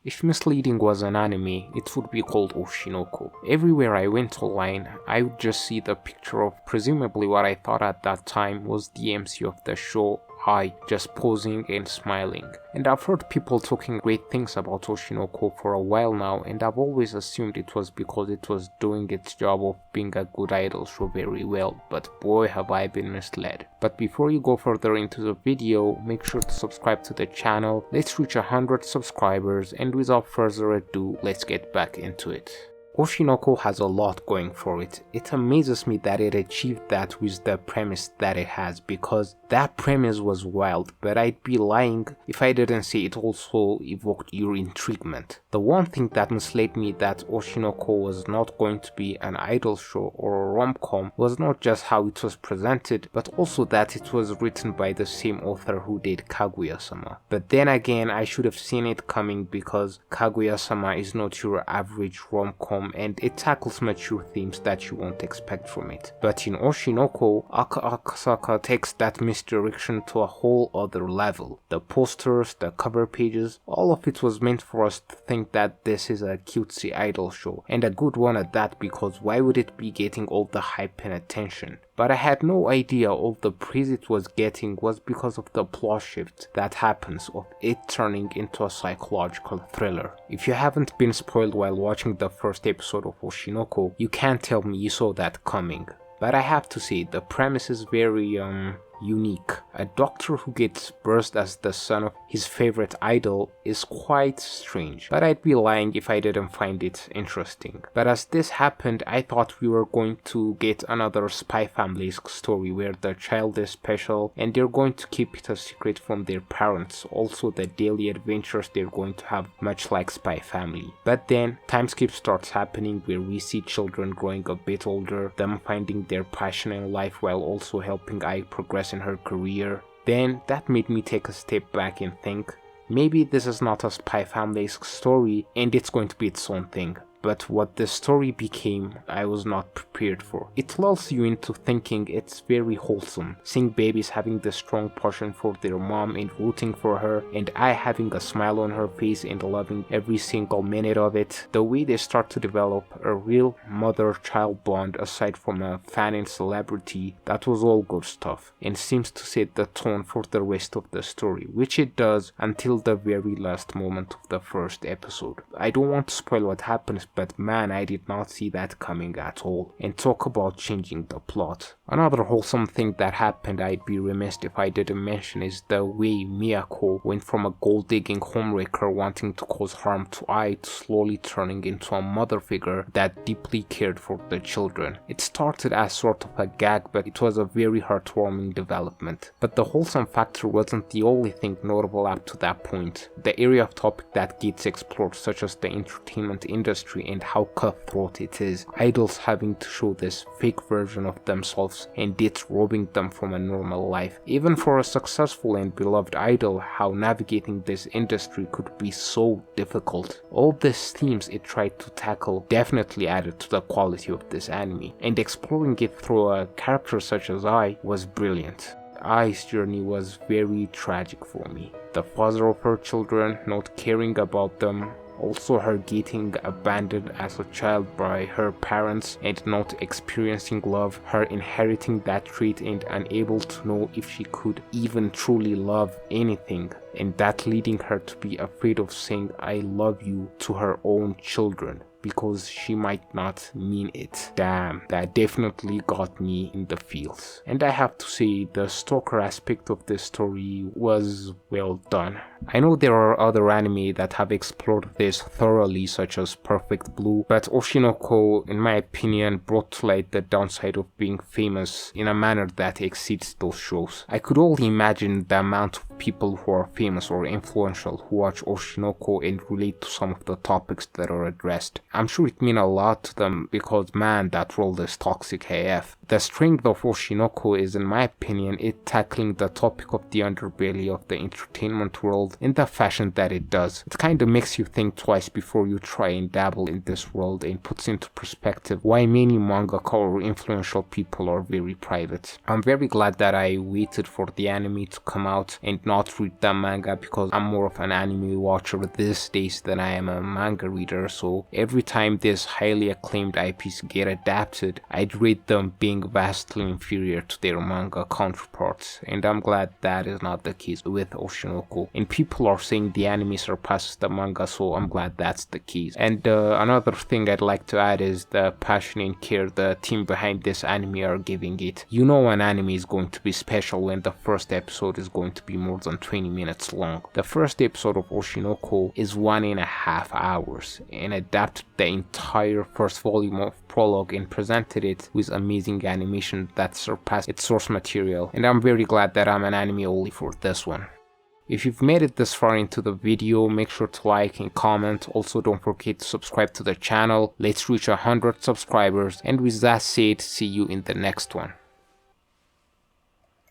If misleading was an anime, it would be called Oshinoko. Everywhere I went online, I would just see the picture of presumably what I thought at that time was the MC of the show, I, just posing and smiling. And I've heard people talking great things about Oshinoko for a while now, and I've always assumed it was because it was doing its job of being a good idol show very well, but boy have I been misled. But before you go further into the video, make sure to subscribe to the channel. Let's reach 100 subscribers, and without further ado, let's get back into it. Oshinoko has a lot going for it. It amazes me that it achieved that with the premise that it has, because that premise was wild, but I'd be lying if I didn't say it also evoked your intriguement. The one thing that misled me that Oshinoko was not going to be an idol show or a rom-com was not just how it was presented, but also that it was written by the same author who did Kaguya-sama. But then again, I should have seen it coming, because Kaguya-sama is not your average rom-com and it tackles mature themes that you won't expect from it. But in Oshinoko, Aka Akasaka takes that misdirection to a whole other level. The posters, the cover pages, all of it was meant for us to think that this is a cutesy idol show, and a good one at that, because why would it be getting all the hype and attention? But I had no idea all the praise it was getting was because of the plot shift that happens of it turning into a psychological thriller. If you haven't been spoiled while watching the first episode of Oshinoko, you can't tell me you saw that coming. But I have to say, the premise is very, unique. A doctor who gets birthed as the son of his favorite idol is quite strange, but I'd be lying if I didn't find it interesting. But as this happened, I thought we were going to get another Spy Family story where the child is special and they're going to keep it a secret from their parents, also the daily adventures they're going to have, much like Spy Family. But then time skip starts happening where we see children growing a bit older, them finding their passion in life while also helping Ai progress in her career. Then that made me take a step back and think, maybe this is not a Spy Family-esque story and it's going to be its own thing. But what the story became, I was not prepared for. It lulls you into thinking it's very wholesome, seeing babies having the strong passion for their mom and rooting for her, and I having a smile on her face and loving every single minute of it. The way they start to develop a real mother-child bond aside from a fan and celebrity, that was all good stuff, and seems to set the tone for the rest of the story, which it does until the very last moment of the first episode. I don't want to spoil what happens, but man, I did not see that coming at all. And talk about changing the plot. Another wholesome thing that happened I'd be remiss if I didn't mention is the way Miyako went from a gold-digging homewrecker wanting to cause harm to Ai to slowly turning into a mother figure that deeply cared for the children. It started as sort of a gag, but it was a very heartwarming development. But the wholesome factor wasn't the only thing notable up to that point. The area of topic that gets explored, such as the entertainment industry and how cutthroat it is, idols having to show this fake version of themselves and it robbing them from a normal life. Even for a successful and beloved idol, how navigating this industry could be so difficult. All these themes it tried to tackle definitely added to the quality of this anime, and exploring it through a character such as Ai was brilliant. Ai's journey was very tragic for me. The father of her children not caring about them, also her getting abandoned as a child by her parents and not experiencing love, her inheriting that trait and unable to know if she could even truly love anything, and that leading her to be afraid of saying I love you to her own children because she might not mean it. Damn, that definitely got me in the feels. And I have to say, the stalker aspect of this story was well done. I know there are other anime that have explored this thoroughly, such as Perfect Blue, but Oshinoko, in my opinion, brought to light the downside of being famous in a manner that exceeds those shows. I could only imagine the amount of people who are famous or influential who watch Oshinoko and relate to some of the topics that are addressed. I'm sure it means a lot to them because man, that world is toxic AF. The strength of Oshinoko is, in my opinion, it tackling the topic of the underbelly of the entertainment world in the fashion that it does. It kinda makes you think twice before you try and dabble in this world, and puts into perspective why many mangaka or influential people are very private. I'm very glad that I waited for the anime to come out, and not read the manga because I'm more of an anime watcher these days than I am a manga reader, so every time these highly acclaimed IPs get adapted, I'd rate them being vastly inferior to their manga counterparts, and I'm glad that is not the case with Oshinoko. And people are saying the anime surpasses the manga, so I'm glad that's the case. And another thing I'd like to add is the passion and care the team behind this anime are giving it. You know an anime is going to be special when the first episode is going to be more than 20 minutes long. The first episode of Oshinoko is 1.5 hours and adapted the entire first volume of prologue and presented it with amazing animation that surpassed its source material, and I'm very glad that I'm an anime only for this one. If you've made it this far into the video, make sure to like and comment. Also, don't forget to subscribe to the channel. Let's reach 100 subscribers, and with that said, see you in the next one.